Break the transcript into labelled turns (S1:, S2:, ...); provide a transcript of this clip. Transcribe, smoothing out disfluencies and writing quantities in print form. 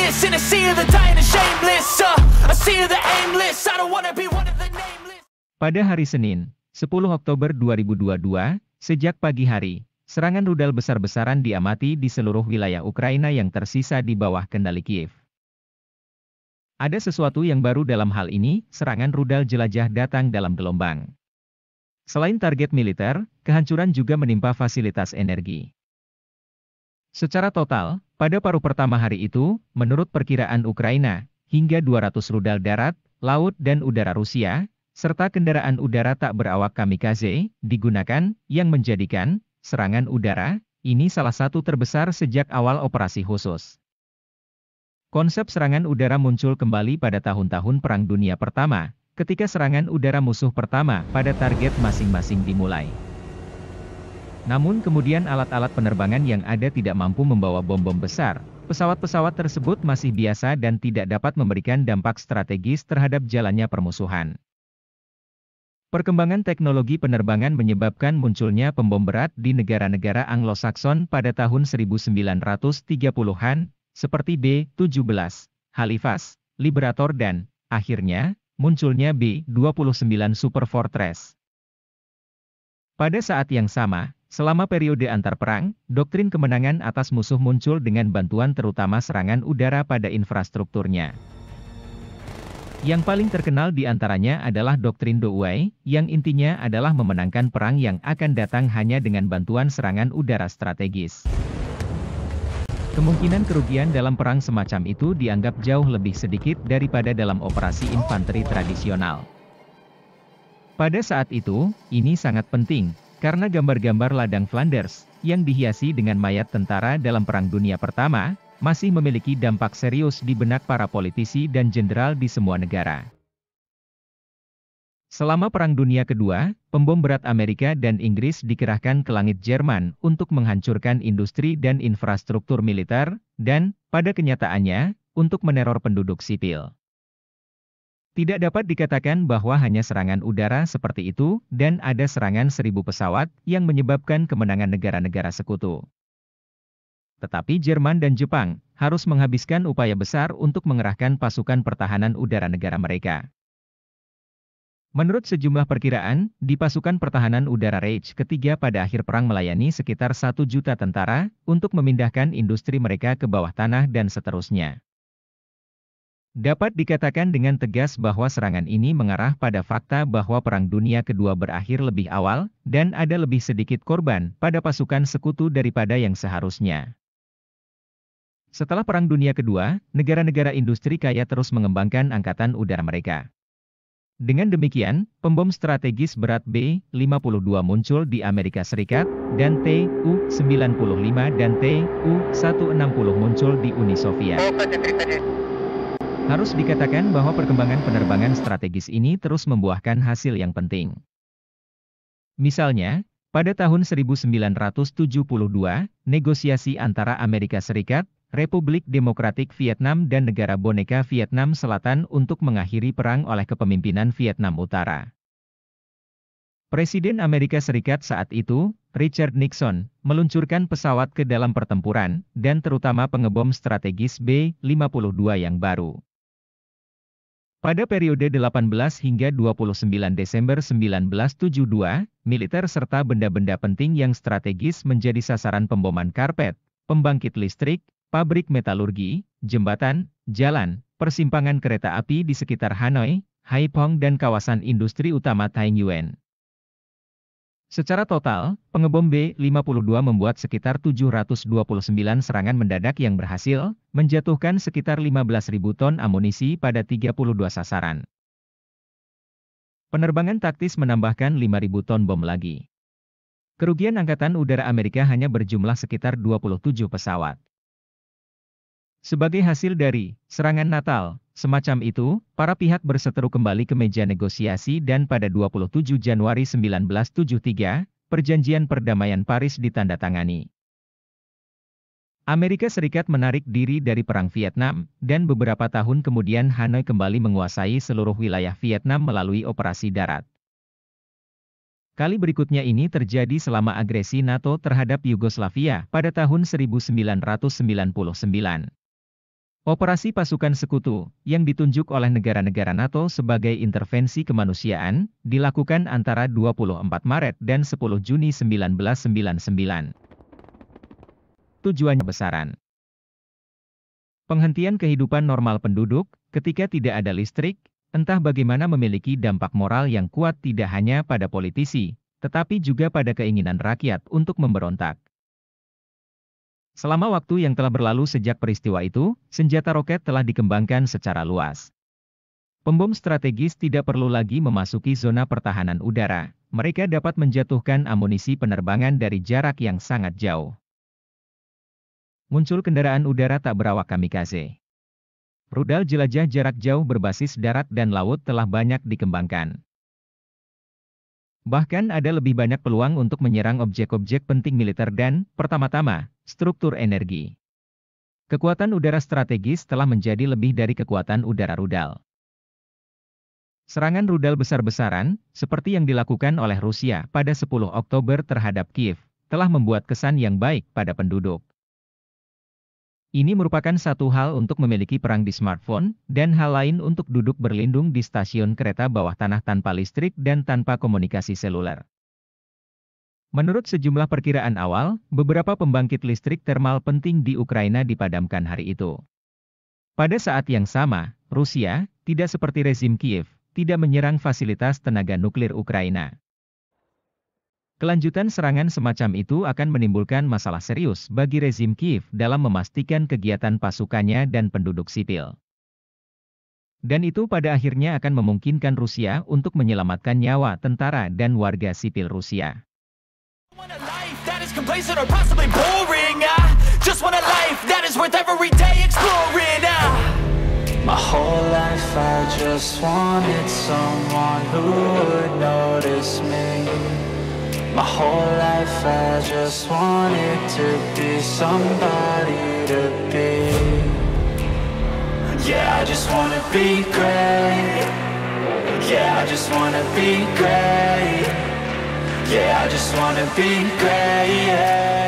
S1: nameless in a sea of the dying and shameless. A sea of the aimless. I don't wanna be one of the nameless.
S2: Pada hari Senin, 10 Oktober 2022, sejak pagi hari, serangan rudal besar-besaran diamati di seluruh wilayah Ukraina yang tersisa di bawah kendali Kiev. Ada sesuatu yang baru dalam hal ini, serangan rudal jelajah datang dalam gelombang. Selain target militer, kehancuran juga menimpa fasilitas energi. Secara total, pada paruh pertama hari itu, menurut perkiraan Ukraina, hingga 200 rudal darat, laut dan udara Rusia, serta kendaraan udara tak berawak kamikaze, digunakan, yang menjadikan serangan udara ini salah satu terbesar sejak awal operasi khusus. Konsep serangan udara muncul kembali pada tahun-tahun Perang Dunia Pertama, ketika serangan udara musuh pertama pada target masing-masing dimulai. Namun kemudian alat-alat penerbangan yang ada tidak mampu membawa bom-bom besar. Pesawat-pesawat tersebut masih biasa dan tidak dapat memberikan dampak strategis terhadap jalannya permusuhan. Perkembangan teknologi penerbangan menyebabkan munculnya pembom berat di negara-negara Anglo-Sakson pada tahun 1930-an, seperti B-17, Halifax, Liberator dan, akhirnya, munculnya B-29 Super Fortress. Pada saat yang sama, selama periode antar perang, doktrin kemenangan atas musuh muncul dengan bantuan terutama serangan udara pada infrastrukturnya. Yang paling terkenal di antaranya adalah doktrin Douai, yang intinya adalah memenangkan perang yang akan datang hanya dengan bantuan serangan udara strategis. Kemungkinan kerugian dalam perang semacam itu dianggap jauh lebih sedikit daripada dalam operasi infanteri tradisional. Pada saat itu, ini sangat penting, karena gambar-gambar ladang Flanders, yang dihiasi dengan mayat tentara dalam Perang Dunia Pertama, masih memiliki dampak serius di benak para politisi dan jenderal di semua negara. Selama Perang Dunia Kedua, pembom berat Amerika dan Inggris dikerahkan ke langit Jerman untuk menghancurkan industri dan infrastruktur militer, dan, pada kenyataannya, untuk meneror penduduk sipil. Tidak dapat dikatakan bahwa hanya serangan udara seperti itu, dan ada serangan 1000 pesawat, yang menyebabkan kemenangan negara-negara sekutu. Tetapi Jerman dan Jepang, harus menghabiskan upaya besar untuk mengerahkan pasukan pertahanan udara negara mereka. Menurut sejumlah perkiraan, di pasukan pertahanan udara Reich ketiga pada akhir perang melayani sekitar 1 juta tentara, untuk memindahkan industri mereka ke bawah tanah dan seterusnya. Dapat dikatakan dengan tegas bahwa serangan ini mengarah pada fakta bahwa Perang Dunia Kedua berakhir lebih awal, dan ada lebih sedikit korban pada pasukan sekutu daripada yang seharusnya. Setelah Perang Dunia Kedua, negara-negara industri kaya terus mengembangkan angkatan udara mereka. Dengan demikian, pembom strategis berat B-52 muncul di Amerika Serikat, dan Tu-95 dan Tu-160 muncul di Uni Soviet. Harus dikatakan bahwa perkembangan penerbangan strategis ini terus membuahkan hasil yang penting. Misalnya, pada tahun 1972, negosiasi antara Amerika Serikat, Republik Demokratik Vietnam dan negara boneka Vietnam Selatan untuk mengakhiri perang oleh kepemimpinan Vietnam Utara. Presiden Amerika Serikat saat itu, Richard Nixon, meluncurkan pesawat ke dalam pertempuran, dan terutama pengebom strategis B-52 yang baru. Pada periode 18 hingga 29 Desember 1972, militer serta benda-benda penting yang strategis menjadi sasaran pemboman karpet, pembangkit listrik, pabrik metalurgi, jembatan, jalan, persimpangan kereta api di sekitar Hanoi, Haiphong dan kawasan industri utama Taiyuan. Secara total, pengebom B-52 membuat sekitar 729 serangan mendadak yang berhasil, menjatuhkan sekitar 15.000 ton amunisi pada 32 sasaran. Penerbangan taktis menambahkan 5.000 ton bom lagi. Kerugian Angkatan Udara Amerika hanya berjumlah sekitar 27 pesawat. Sebagai hasil dari serangan Natal semacam itu, para pihak berseteru kembali ke meja negosiasi dan pada 27 Januari 1973, Perjanjian Perdamaian Paris ditandatangani. Amerika Serikat menarik diri dari Perang Vietnam, dan beberapa tahun kemudian Hanoi kembali menguasai seluruh wilayah Vietnam melalui operasi darat. Kali berikutnya ini terjadi selama agresi NATO terhadap Yugoslavia pada tahun 1999. Operasi pasukan sekutu, yang ditunjuk oleh negara-negara NATO sebagai intervensi kemanusiaan, dilakukan antara 24 Maret dan 10 Juni 1999. Tujuannya besaran. Penghentian kehidupan normal penduduk, ketika tidak ada listrik, entah bagaimana memiliki dampak moral yang kuat tidak hanya pada politisi, tetapi juga pada keinginan rakyat untuk memberontak. Selama waktu yang telah berlalu sejak peristiwa itu, senjata roket telah dikembangkan secara luas. Pembom strategis tidak perlu lagi memasuki zona pertahanan udara. Mereka dapat menjatuhkan amunisi penerbangan dari jarak yang sangat jauh. Muncul kendaraan udara tak berawak kamikaze. Rudal jelajah jarak jauh berbasis darat dan laut telah banyak dikembangkan. Bahkan ada lebih banyak peluang untuk menyerang objek-objek penting militer dan, pertama-tama, struktur energi. Kekuatan udara strategis telah menjadi lebih dari kekuatan udara rudal. Serangan rudal besar-besaran, seperti yang dilakukan oleh Rusia pada 10 Oktober terhadap Kiev, telah membuat kesan yang baik pada penduduk. Ini merupakan satu hal untuk memiliki perang di smartphone, dan hal lain untuk duduk berlindung di stasiun kereta bawah tanah tanpa listrik dan tanpa komunikasi seluler. Menurut sejumlah perkiraan awal, beberapa pembangkit listrik termal penting di Ukraina dipadamkan hari itu. Pada saat yang sama, Rusia, tidak seperti rezim Kiev, tidak menyerang fasilitas tenaga nuklir Ukraina. Kelanjutan serangan semacam itu akan menimbulkan masalah serius bagi rezim Kiev dalam memastikan kegiatan pasukannya dan penduduk sipil. Dan itu pada akhirnya akan memungkinkan Rusia untuk menyelamatkan nyawa tentara dan warga sipil Rusia.
S1: My whole life I just wanted someone who would notice me. My whole life I just wanted to be somebody to be. Yeah, I just wanna be great. Yeah, I just wanna be great. Yeah, I just wanna be great. Yeah.